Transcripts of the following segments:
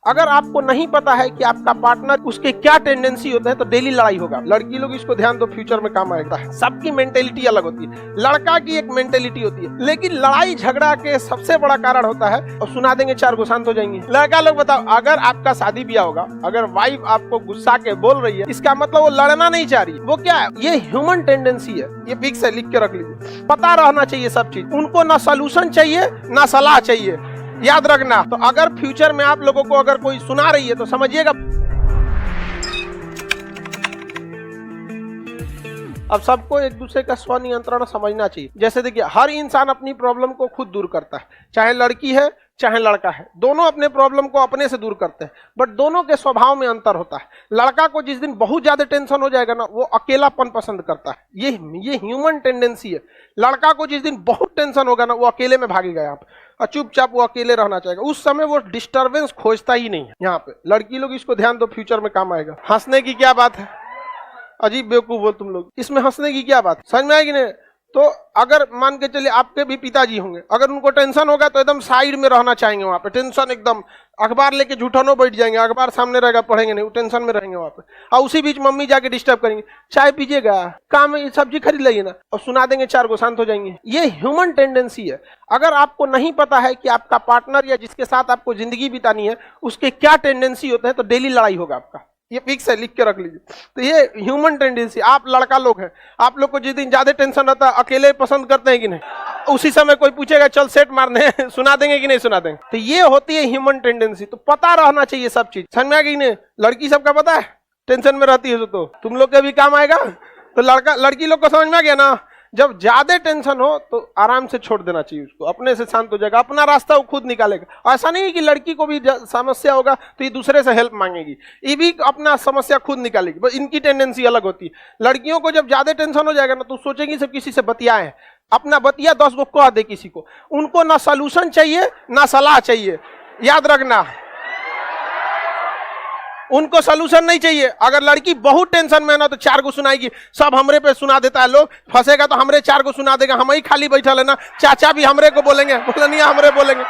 अगर आपको नहीं पता है कि आपका पार्टनर उसके क्या टेंडेंसी होते हैं तो डेली लड़ाई होगा। लड़की लोग इसको ध्यान दो, फ्यूचर में काम आएगा। सबकी मेंटेलिटी अलग होती है, लड़का की एक मेंटेलिटी होती है, लेकिन लड़ाई झगड़ा के सबसे बड़ा कारण होता है, और सुना देंगे चार को शांत हो जाएंगे। लड़का लोग बताओ, अगर आपका शादी ब्याह होगा, अगर वाइफ आपको गुस्सा के बोल रही है, इसका मतलब वो लड़ना नहीं चाह रही। वो क्या है? ये ह्यूमन टेंडेंसी है। ये फिक्स है, लिख के रख लीजिए। पता रहना चाहिए सब चीज। उनको ना सोल्यूशन चाहिए ना सलाह चाहिए, याद रखना। तो अगर फ्यूचर में आप लोगों को अगर कोई सुना रही है तो समझिएगा। अब सबको एक दूसरे का स्वनियंत्रण समझना चाहिए। जैसे देखिए, हर इंसान अपनी प्रॉब्लम को खुद दूर करता है, चाहे लड़की है चाहे लड़का है, दोनों अपने प्रॉब्लम को अपने से दूर करते हैं, बट दोनों के स्वभाव में अंतर होता है। लड़का को जिस दिन बहुत ज्यादा टेंशन हो जाएगा ना, वो अकेलापन पसंद करता है। ये ह्यूमन टेंडेंसी है। लड़का को जिस दिन बहुत टेंशन होगा ना, वो अकेले में भागेगा यहाँ पे, और चुपचाप वो अकेले रहना चाहेगा। उस समय वो डिस्टर्बेंस खोजता ही नहीं है यहाँ पे। लड़की लोग इसको ध्यान दो, फ्यूचर में काम आएगा। हंसने की क्या बात है? अजीब बेवकूफ हो तुम लोग, इसमें हंसने की क्या बात? समझ में आएगी नहीं? तो अगर मान के चलिए आपके भी पिताजी होंगे, अगर उनको टेंशन होगा तो एकदम साइड में रहना चाहेंगे वहां पे। टेंशन एकदम, अखबार लेके झूठनो बैठ जाएंगे, अखबार सामने रहेगा, पढ़ेंगे नहीं, वो टेंशन में रहेंगे वहां पे। और उसी बीच मम्मी जाके डिस्टर्ब करेंगे, चाय पीजिएगा, काम सब्जी खरीद लाइए ना, और सुना देंगे चार को, शांत हो जाएंगे। ये ह्यूमन टेंडेंसी है। अगर आपको नहीं पता है कि आपका पार्टनर या जिसके साथ आपको जिंदगी बितानी है उसके क्या टेंडेंसी होते हैं तो डेली लड़ाई होगा आपका। ये फिक्स है, लिख के रख लीजिए। तो ये ह्यूमन टेंडेंसी। आप लड़का लोग हैं, आप लोग को जिस दिन ज्यादा टेंशन रहता है, अकेले पसंद करते हैं कि नहीं? उसी समय कोई पूछेगा चल सेट मारने सुना देंगे कि नहीं सुना देंगे? तो ये होती है ह्यूमन टेंडेंसी। तो पता रहना चाहिए सब चीज। समझ में आ गई? नहीं, लड़की सबका पता है, टेंशन में रहती है तो तुम लोग के भी काम आएगा। तो लड़की लोग को समझ में आ गया ना, जब ज्यादा टेंशन हो तो आराम से छोड़ देना चाहिए उसको, अपने से शांत हो जाएगा, अपना रास्ता वो खुद निकालेगा। ऐसा नहीं है कि लड़की को भी समस्या होगा तो ये दूसरे से हेल्प मांगेगी, ये भी अपना समस्या खुद निकालेगी। बस इनकी टेंडेंसी अलग होती है। लड़कियों को जब ज्यादा टेंशन हो जाएगा ना तो सोचेंगी सब किसी से बतियाए, अपना बतिया 10 को कह दे किसी को। उनको ना सोल्यूशन चाहिए ना सलाह चाहिए, याद रखना। उनको सोल्यूशन नहीं चाहिए। अगर लड़की बहुत टेंशन में है ना तो चार को सुनाएगी, सब हमरे पे सुना देता है। लोग फंसेगा तो हमरे चार को सुना देगा, हम ही खाली बैठा लेना, चाचा भी हमरे को बोलेंगे, बोलनिया हमरे बोलेंगे।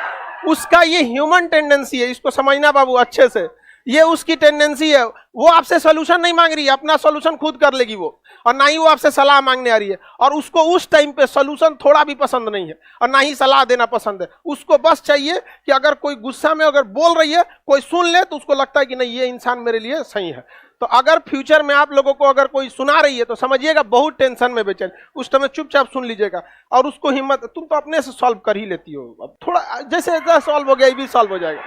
उसका ये ह्यूमन टेंडेंसी है, इसको समझना बाबू अच्छे से। ये उसकी टेंडेंसी है। वो आपसे सोल्यूशन नहीं मांग रही है, अपना सोल्यूशन खुद कर लेगी वो, और ना ही वो आपसे सलाह मांगने आ रही है। और उसको उस टाइम पे सोल्यूशन थोड़ा भी पसंद नहीं है, और ना ही सलाह देना पसंद है। उसको बस चाहिए कि अगर कोई गुस्सा में अगर बोल रही है, कोई सुन ले, तो उसको लगता है कि नहीं ये इंसान मेरे लिए सही है। तो अगर फ्यूचर में आप लोगों को अगर कोई सुना रही है तो समझिएगा बहुत टेंशन में बेचैन, उस समय चुपचाप सुन लीजिएगा और उसको हिम्मत, तुम तो अपने से सॉल्व कर ही लेती हो। अब थोड़ा जैसे सॉल्व हो गया, ये भी सॉल्व हो जाएगा।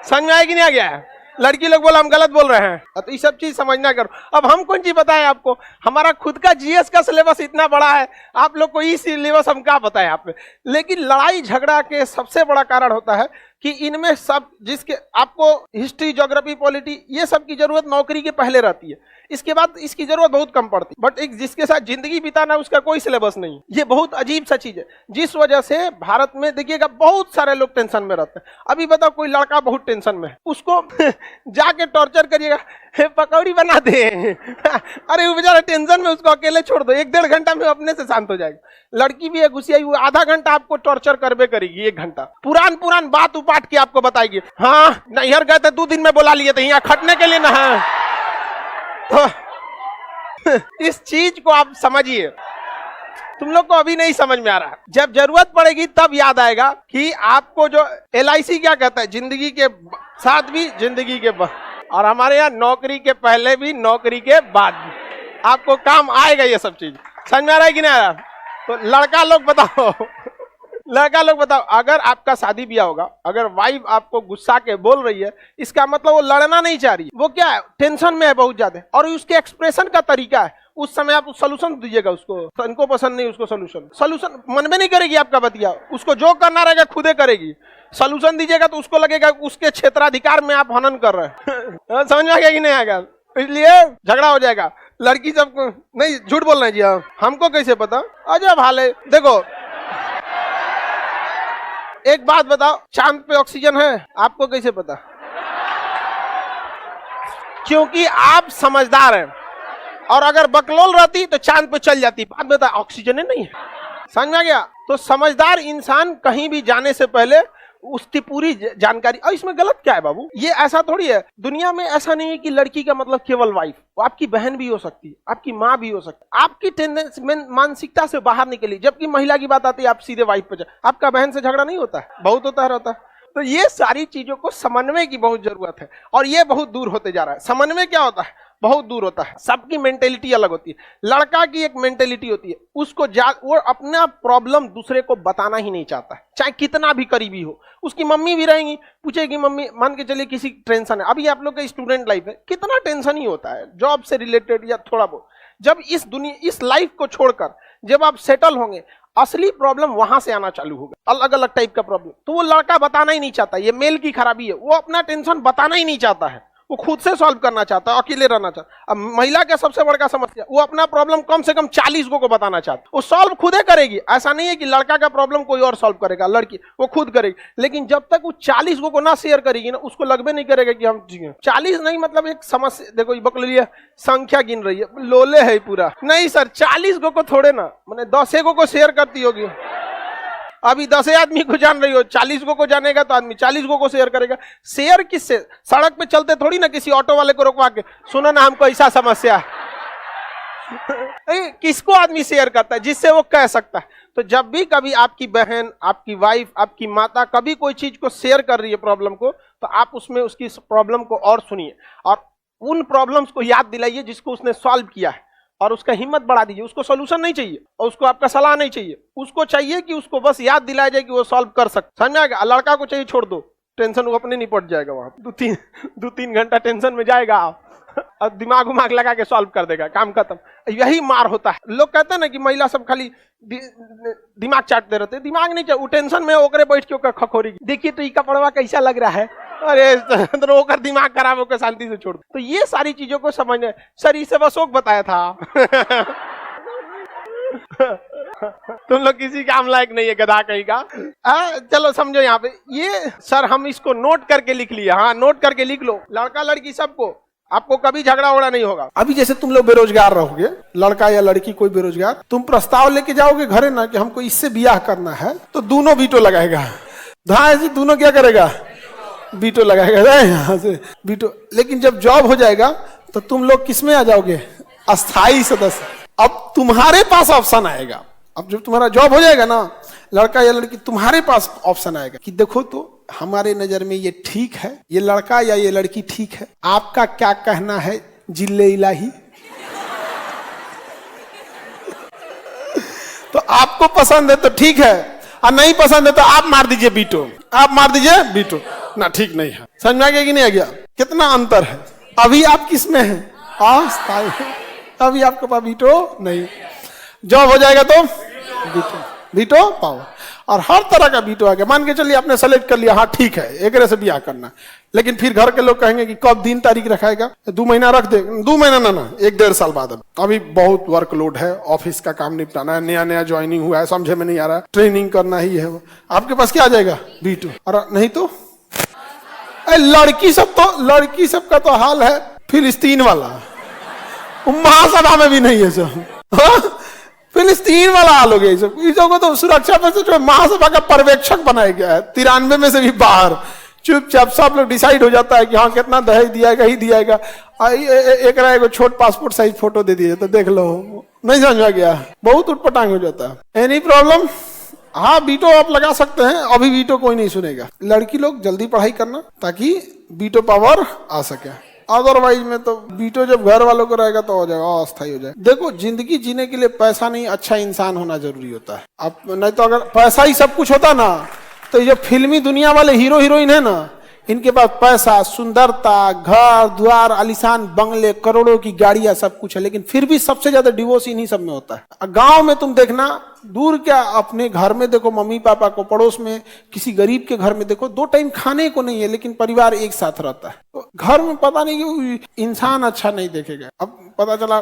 समझ में आएगी नहीं? आ गया है? लड़की लोग बोला हम गलत बोल रहे हैं, तो ये सब चीज समझना करो। अब हम कौन चीज बताएं आपको? हमारा खुद का जीएस का सिलेबस इतना बड़ा है, आप लोग को ये सिलेबस हम क्या बताएं आप पे। लेकिन लड़ाई झगड़ा के सबसे बड़ा कारण होता है कि इनमें सब, जिसके आपको हिस्ट्री, ज्योग्राफी, पॉलिटी, ये सब की जरूरत नौकरी के पहले रहती है, इसके बाद इसकी जरूरत बहुत कम पड़ती है। बट एक जिसके साथ जिंदगी बिताना, उसका कोई सिलेबस नहीं। ये बहुत अजीब सा चीज है, जिस वजह से भारत में देखिएगा बहुत सारे लोग टेंशन में रहते हैं। अभी बताओ कोई लड़का बहुत टेंशन में है, उसको जाके टॉर्चर करिएगा, पकौड़ी बना दे अरे वो बेचारा टेंशन में, उसको अकेले छोड़ दो, 1-1.5 घंटा में अपने से शांत हो जाएगा। लड़की भी है गुस्सियाई, वो आधा घंटा आपको टॉर्चर करबे करेगी, 1 घंटा पुरान बात उपाट के आपको बताएगी। हाँ नैहर गए थे 2 दिन में बुला लिए थे यहाँ खटने के लिए ना है। तो इस चीज को आप समझिए, तुम लोग को अभी नहीं समझ में आ रहा है, जब जरूरत पड़ेगी तब याद आएगा कि आपको जो LIC क्या कहता है, जिंदगी के साथ भी जिंदगी के बाद, और हमारे यहाँ नौकरी के पहले भी नौकरी के बाद भी आपको काम आएगा ये सब चीज। समझ में आ रहा है कि नहीं आ रहा? तो लड़का लोग बताओ, अगर आपका शादी ब्याह होगा, अगर वाइफ आपको गुस्सा के बोल रही है, इसका मतलब वो लड़ना नहीं चाह रही, वो क्या है, टेंशन में है बहुत ज्यादा, और उसके एक्सप्रेशन का तरीका है। उस समय आप सोल्यूशन दीजिएगा उसको, तो इनको पसंद नहीं, उसको सोल्यूशन मन में नहीं करेगी आपका बतिया, उसको जो करना रहेगा खुदे करेगी। सोल्यूशन दीजिएगा तो उसको लगेगा उसके क्षेत्राधिकार में आप हनन कर रहे हैं समझ में आ गया कि नहीं आएगा? इसलिए झगड़ा हो जाएगा। लड़की सबको नहीं, झूठ बोल रहे हैं जी, हाँ हमको कैसे पता? अजब हाल है। देखो एक बात बताओ, चांद पे ऑक्सीजन है, आपको कैसे पता? क्योंकि आप समझदार हैं, और अगर बकलोल रहती तो चांद पे चल जाती। बात बता, ऑक्सीजन नहीं है। समझ में आ गया? तो समझदार इंसान कहीं भी जाने से पहले उसकी पूरी जानकारी। और इसमें गलत क्या है बाबू? ये ऐसा थोड़ी है, दुनिया में ऐसा नहीं है कि लड़की का मतलब केवल वाइफ, वो आपकी बहन भी हो सकती है, आपकी माँ भी हो सकती है। आपकी टेंडेंसी मानसिकता से बाहर निकली, जबकि महिला की बात आती है आप सीधे वाइफ पे जाए। आपका बहन से झगड़ा नहीं होता है? बहुत होता रहता है। तो ये सारी चीजों को समन्वय की बहुत जरूरत है, और ये बहुत दूर होते जा रहा है। समन्वय क्या होता है? बहुत दूर होता है। सबकी मेंटेलिटी अलग होती है। लड़का की एक मेंटेलिटी होती है, उसको वो अपना प्रॉब्लम दूसरे को बताना ही नहीं चाहता है, चाहे कितना भी करीबी हो। उसकी मम्मी भी रहेंगी, पूछेगी मम्मी, मान के चलिए किसी टेंशन है, अभी आप लोग का स्टूडेंट लाइफ है, कितना टेंशन ही होता है जॉब से रिलेटेड या थोड़ा बहुत। जब इस लाइफ को छोड़कर जब आप सेटल होंगे, असली प्रॉब्लम वहां से आना चालू होगा, अलग अलग टाइप का प्रॉब्लम। तो वो लड़का बताना ही नहीं चाहता, ये मेल की खराबी है, वो अपना टेंशन बताना ही नहीं चाहता है, वो खुद से सॉल्व करना चाहता है, अकेले रहना चाहता है। अब महिला का सबसे बड़ा समस्या, वो अपना प्रॉब्लम कम से कम 40 को बताना चाहता है। वो सॉल्व खुद ही करेगी, ऐसा नहीं है कि लड़का का प्रॉब्लम कोई और सॉल्व करेगा, लड़की वो खुद करेगी। लेकिन जब तक वो 40 को ना शेयर करेगी ना, उसको लगभग नहीं करेगा कि हम 40 नहीं, मतलब एक समस्या। देखो बकलिया संख्या गिन रही है, लोले है पूरा नहीं सर, 40 को थोड़े ना, मैंने 10 को शेयर करती होगी। अभी 10 आदमी को जान रही हो, 40 को जानेगा तो आदमी 40 को शेयर करेगा। शेयर किससे? सड़क पे चलते थोड़ी ना किसी ऑटो वाले को रोकवा के, सुनो ना हमको ऐसा समस्या है। किसको आदमी शेयर करता है? जिससे वो कह सकता है। तो जब भी कभी आपकी बहन, आपकी वाइफ, आपकी माता कभी कोई चीज को शेयर कर रही है प्रॉब्लम को, तो आप उसमें उसकी प्रॉब्लम को और सुनिए, और उन प्रॉब्लम्स को याद दिलाइए जिसको उसने सॉल्व किया है, और उसका हिम्मत बढ़ा दीजिए। उसको सोल्यूशन नहीं चाहिए और उसको आपका सलाह नहीं चाहिए, उसको चाहिए कि उसको बस याद दिलाया जाए कि वो सॉल्व कर सकता। समझ आएगा? लड़का को चाहिए छोड़ दो, टेंशन वो अपने निपट जाएगा, वहां 2-3 घंटा टेंशन में जाएगा और दिमाग उमाग लगा के सॉल्व कर देगा, काम खत्म। यही मार होता है। लोग कहते हैं ना कि महिला सब खाली दिमाग चाटते रहते, दिमाग नहीं चाट, वो टेंशन में ओकरे बैठ के खखोरी, देखिए तो ये कपड़वा कैसा लग रहा है, अरे रोकर दिमाग खराब होकर शांति से छोड़। तो ये सारी चीजों को समझने, सर इसे अशोक बताया था तुम लोग किसी काम लायक नहीं है, गधा कहीं का। चलो समझो यहाँ पे, ये सर हम इसको नोट करके लिख लिए, हाँ नोट करके लिख लो, लड़का लड़की सबको, आपको कभी झगड़ा उगड़ा नहीं होगा। अभी जैसे तुम लोग बेरोजगार रहोगे, लड़का या लड़की कोई बेरोजगार, तुम प्रस्ताव लेके जाओगे घरे ना कि हमको इससे ब्याह करना है, तो दोनों वीटो लगाएगा। जी दोनों क्या करेगा? वीटो लगाएगा यहाँ से वीटो। लेकिन जब जॉब हो जाएगा तो तुम लोग किसमें आ जाओगे? अस्थाई सदस्य। अब तुम्हारे पास ऑप्शन आएगा, अब जब तुम्हारा जॉब हो जाएगा ना, लड़का या लड़की, तुम्हारे पास ऑप्शन आएगा कि देखो तो हमारे नजर में ये ठीक है, ये लड़का या ये लड़की ठीक है, आपका क्या कहना है जिल्ले इलाही? तो आपको पसंद है तो ठीक है, और नहीं पसंद है तो आप मार दीजिए वीटो, आप मार दीजिए वीटो ना, ठीक नहीं है। समझ में आ गया कि नहीं आ गया? कितना अंतर है। अभी आप किस में हैं? अस्थाई। अभी आपके पास वीटो नहीं, जॉब हो जाएगा तो वीटो पाओ, और हर तरह का वीटो आ गया। मान के चलिए आपने सेलेक्ट कर लिया, हाँ ठीक है एक से ब्याह करना, लेकिन फिर घर के लोग कहेंगे कि कब दिन तारीख रखाएगा? 2 महीना रख दे। 2 महीना ना 1-1.5 साल बाद। अभी बहुत वर्कलोड है, ऑफिस का काम निपटाना है, नया ज्वाइनिंग हुआ है, समझे में नहीं आ रहा, ट्रेनिंग करना ही है, आपके पास क्या आ जाएगा? वीटो। और नहीं तो लड़की सबका तो हाल है फिलिस्तीन वाला, महासभा में भी नहीं है सब। फिलिस्तीन वाला हाल हो गया। इसको को तो सुरक्षा पर से जो महासभा का पर्यवेक्षक बनाया गया है, 93 में से भी बाहर, चुपचाप सब लोग डिसाइड हो जाता है कि हाँ कितना दहेज दियाएगा ही दियाएगा। एक छोट पासपोर्ट साइज फोटो दे दिए तो देख लो, नहीं समझ में गया, बहुत उटपटांग हो जाता है। Any problem? हाँ वीटो आप लगा सकते हैं, अभी वीटो कोई नहीं सुनेगा। लड़की लोग जल्दी पढ़ाई करना ताकि वीटो पावर आ सके, अदरवाइज में तो वीटो जब घर वालों को रहेगा तो हो जाएगा, अस्थायी हो जाएगा। देखो जिंदगी जीने के लिए पैसा नहीं, अच्छा इंसान होना जरूरी होता है। अब नहीं तो अगर पैसा ही सब कुछ होता ना, तो ये फिल्मी दुनिया वाले हीरो हीरोइन है ना, इनके पास पैसा, सुंदरता, घर द्वार, आलीशान बंगले, करोड़ों की गाड़ियां, सब कुछ है, लेकिन फिर भी सबसे ज्यादा डिवोर्स इन्हीं सब में होता है। गांव में तुम देखना, दूर क्या अपने घर में देखो मम्मी पापा को, पड़ोस में किसी गरीब के घर में देखो 2 टाइम खाने को नहीं है, लेकिन परिवार एक साथ रहता है। तो घर में पता नहीं क्यों इंसान अच्छा नहीं देखेगा। अब पता चला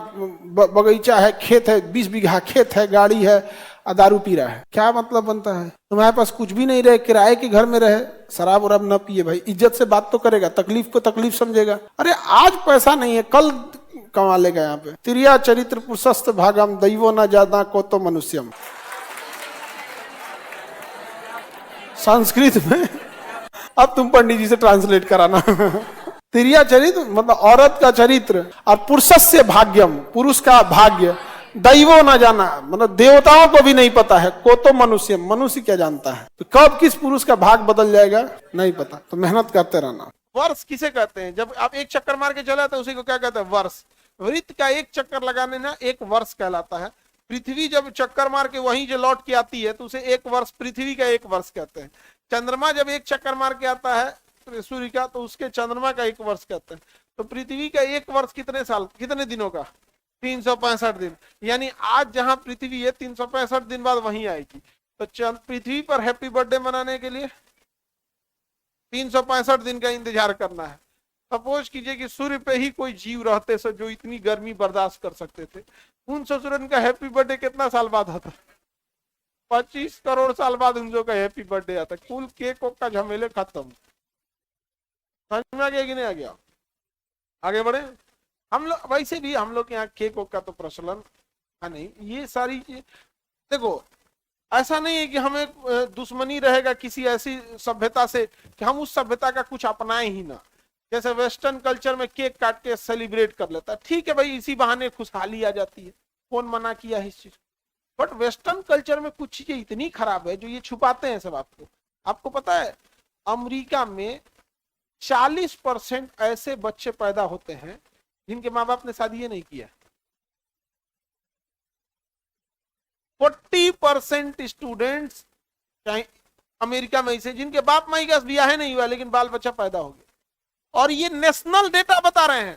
बगीचा है, खेत है, 20 बीघा खेत है, गाड़ी है, दारू पी रहा है, क्या मतलब बनता है? तुम्हारे पास कुछ भी नहीं रहे, किराए के घर में रहे, शराब वराब न पिए भाई, इज्जत से बात तो करेगा, तकलीफ को तकलीफ समझेगा। अरे आज पैसा नहीं है, कल कमा लेगा। यहाँ पे तिरिया चरित्र पुरुषस्थ भागम दैवो न जादा को तो मनुष्यम, संस्कृत में अब तुम पंडित जी से ट्रांसलेट कराना। तिरिया चरित्र मतलब औरत का चरित्र, और पुरुषस्य भाग्यम, पुरुष का भाग्य, दैवो न जाना मतलब देवताओं को भी नहीं पता है, को तो मनुष्य, मनुष्य क्या जानता है, तो कब किस पुरुष का भाग बदल जाएगा नहीं पता, तो मेहनत करते रहना। वर्ष किसे कहते हैं? जब आप एक चक्कर मार के चला तो उसी को क्या कहते हैं? वर्ष। वृत्त का एक चक्कर लगाने ना एक वर्ष कहलाता है। पृथ्वी जब चक्कर मार के वहीं जो लौट के आती है तो उसे एक वर्ष, पृथ्वी का एक वर्ष कहते हैं। चंद्रमा जब एक चक्कर मार के आता है सूर्य का तो उसके चंद्रमा का एक वर्ष कहते हैं। तो पृथ्वी का एक वर्ष कितने साल, कितने दिनों का? 365 दिन। यानी आज जहां पृथ्वी है 365 दिन बाद वहीं आएगी। तो पृथ्वी पर हैप्पी बर्थडे मनाने के लिए 365 दिन का इंतजार करना है। सपोज कीजिए कि सूर्य पे ही कोई जीव रहते सो जो इतनी गर्मी बर्दाश्त कर सकते थे, उन ससुरन का हैप्पी बर्थडे कितना साल बाद आता? 25 करोड़ साल बाद उन का हैप्पी बर्थडे आता। कुल केक का झमेले खत्म। समझ में आ गया कि नहीं आ गया? आगे बढ़े। हम लोग वैसे भी हम लोग के यहाँ केक का तो प्रचलन है नहीं। ये सारी चीज देखो, ऐसा नहीं है कि हमें दुश्मनी रहेगा किसी ऐसी सभ्यता से कि हम उस सभ्यता का कुछ अपनाए ही ना। जैसे वेस्टर्न कल्चर में केक काट के सेलिब्रेट कर लेता है, ठीक है भाई, इसी बहाने खुशहाली आ जाती है, कौन मना किया है इस चीज। बट वेस्टर्न कल्चर में कुछ चीजें इतनी खराब है जो ये छुपाते हैं सब। आपको पता है अमेरिका में 40% ऐसे बच्चे पैदा होते हैं जिनके माँ बाप ने शादी नहीं किया। 40% स्टूडेंट्स अमेरिका में से जिनके बाप माई का ब्याह नहीं हुआ लेकिन बाल बच्चा पैदा हो गया। और ये नेशनल डेटा बता रहे हैं,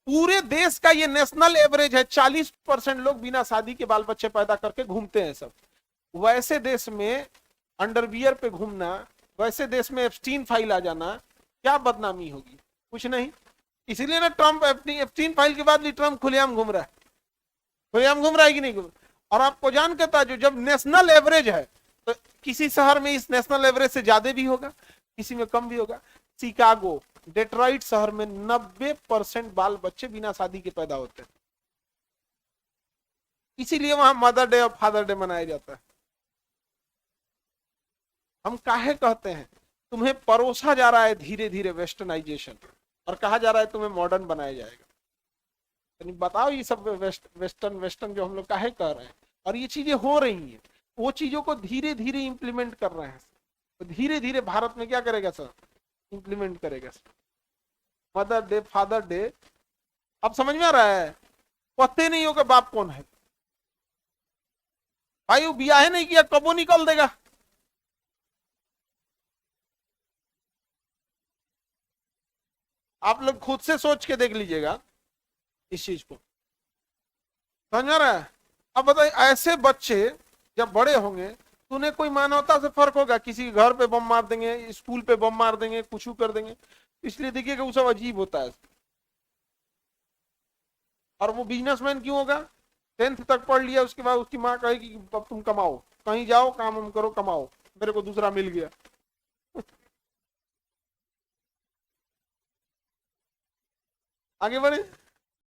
पूरे देश का ये नेशनल एवरेज है। 40% लोग बिना शादी के बाल बच्चे पैदा करके घूमते हैं सब। वैसे देश में अंडरवियर पे घूमना, वैसे देश में एप्स्टीन फाइल आ जाना, क्या बदनामी होगी? कुछ नहीं। इसीलिए ना ट्रंप एप्स्टीन फाइल के बाद भी ट्रंप खुलेआम घूम रहा है। खुलेआम घूम रहा है कि नहीं घूम? और आपको जान के था जो जब नेशनल एवरेज है तो किसी शहर में इस नेशनल एवरेज से ज्यादा भी होगा, किसी में कम भी होगा। शिकागो, डेट्रॉइट शहर में 90% बाल बच्चे बिना शादी के पैदा होते हैं। इसीलिए वहां मदर डे और फादर डे मनाया जाता है। हम काहे कहते हैं? तुम्हें परोसा जा रहा है धीरे धीरे वेस्टर्नाइजेशन, और कहा जा रहा है तुम्हें मॉडर्न बनाया जाएगा। यानी बताओ ये सब वेस्टर्न जो हम लोग काहे कह रहे हैं, और ये चीजें हो रही हैं। वो चीजों को धीरे धीरे इंप्लीमेंट कर रहे हैं। तो धीरे धीरे भारत में क्या करेगा सर? इंप्लीमेंट करेगा sir. Mother day, father day, अब समझ में आ रहा है? पता नहीं होगा बाप कौन है भाई, वो ब्याह नहीं किया कबो निकल देगा। आप लोग खुद से सोच के देख लीजिएगा इस चीज को। समझ रहा है? अब बताइए ऐसे बच्चे जब बड़े होंगे तो उन्हें कोई मानवता से फर्क होगा? किसी के घर पे बम मार देंगे, स्कूल पे बम मार देंगे, कुछ कर देंगे। इसलिए देखिएगा वो सब अजीब होता है। और वो बिजनेसमैन क्यों होगा? 10th तक पढ़ लिया, उसके बाद उसकी माँ कहेगी अब तुम कमाओ, कहीं जाओ, काम करो, कमाओ, मेरे को दूसरा मिल गया। आगे बढ़े।